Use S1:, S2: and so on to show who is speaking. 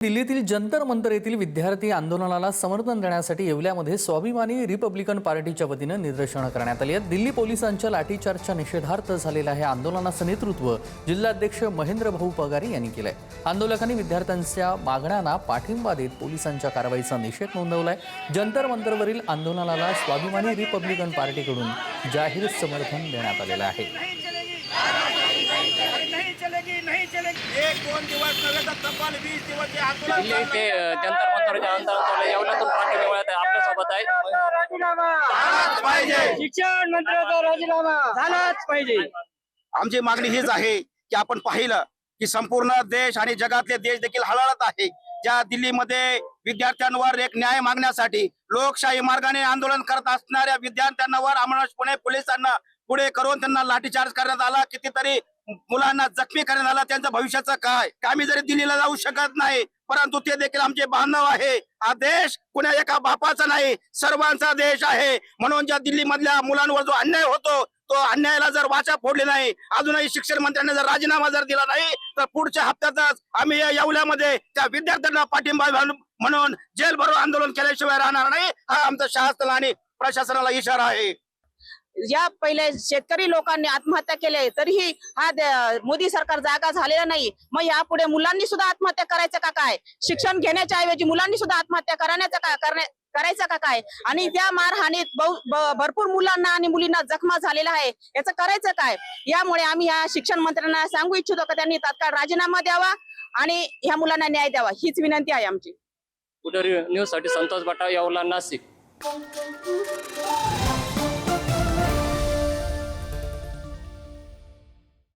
S1: दिल्लीतील जंतर मंतर येथील विद्यार्थी आंदोलनाला समर्थन देण्यासाठी येवल्यामध्ये स्वाभिमानी रिपब्लिकन पार्टीच्या वतीनं निदर्शनं करण्यात आली आहेत। दिल्ली पोलिसांच्या लाठीचार्जच्या निषेधार्थ झालेल्या या आंदोलनाचं नेतृत्व जिल्हाध्यक्ष महेंद्र भाऊ पगारी यांनी केलंय। आंदोलकांनी विद्यार्थ्यांच्या मागण्यांना पाठिंबा देत पोलिसांच्या कारवाईचा निषेध नोंदवलाय। जंतर मंतरवरील आंदोलनाला स्वाभिमानी रिपब्लिकन पार्टीकडून जाहीर समर्थन देण्यात आलेलं आहे।
S2: दिल्ली ते जंतर मंतरच्या आंदोलनाला येवल्यातून पाठिंबा मिळत आहे। आपल्यासोबत आहे
S3: शिक्षण मंत्र्याचा राजीनामा झालाच पाहिजे।
S4: आमची मागणी हीच आहे की आपण पाहिलं की संपूर्ण देश आणि जगातले देश देखील हळहळत आहे। ज्या दिल्लीमध्ये विद्यार्थ्यांवर एक न्याय मागण्यासाठी लोकशाही मार्गाने आंदोलन करत असणाऱ्या विद्यार्थ्यांवर अमानुषपणे पोलिसांना पुढे करून त्यांना लाठीचार्ज करण्यात आला, कितीतरी मुलांना जखमी करण्यात आला। त्यांचं भविष्याचं काय? आम्ही जरी दिल्लीला जाऊ शकत नाही, परंतु ते देखील आमचे बांधव आहे। हा देश कुणा एका बापाचा नाही, सर्वांचा देश आहे। म्हणून ज्या दिल्ली मधल्या मुलांवर जो अन्याय होतो, तो अन्यायाला जर वाचा फोडली नाही, अजूनही शिक्षण मंत्र्यांनी जर राजीनामा जर दिला नाही, तर पुढच्या हप्त्यातच आम्ही या येवल्यामध्ये त्या विद्यार्थ्यांना पाठिंबा म्हणून जेल भरून आंदोलन केल्याशिवाय राहणार नाही। हा आमचा शासन आणि प्रशासनाला इशारा आहे।
S5: या पहिले शेतकरी लोकांनी आत्महत्या केल्या, तरीही हा मोदी सरकार जागा झालेला नाही। मग यापुढे मुलांनी सुद्धा आत्महत्या करायचं का काय? शिक्षण घेण्याच्या ऐवजी मुलांनी सुद्धा आत्महत्या करायचं का काय? आणि त्या मारहाणीत भरपूर मुलांना आणि मुलींना जखमा झालेला आहे। याचं करायचं काय? यामुळे आम्ही या शिक्षण मंत्र्यांना सांगू इच्छितो की त्यांनी तात्काळ राजीनामा द्यावा आणि ह्या मुलांना न्याय द्यावा, हीच विनंती आहे आमची।
S2: पुढारी न्यूज साठी संतोष बटा, येवला, नाशिक।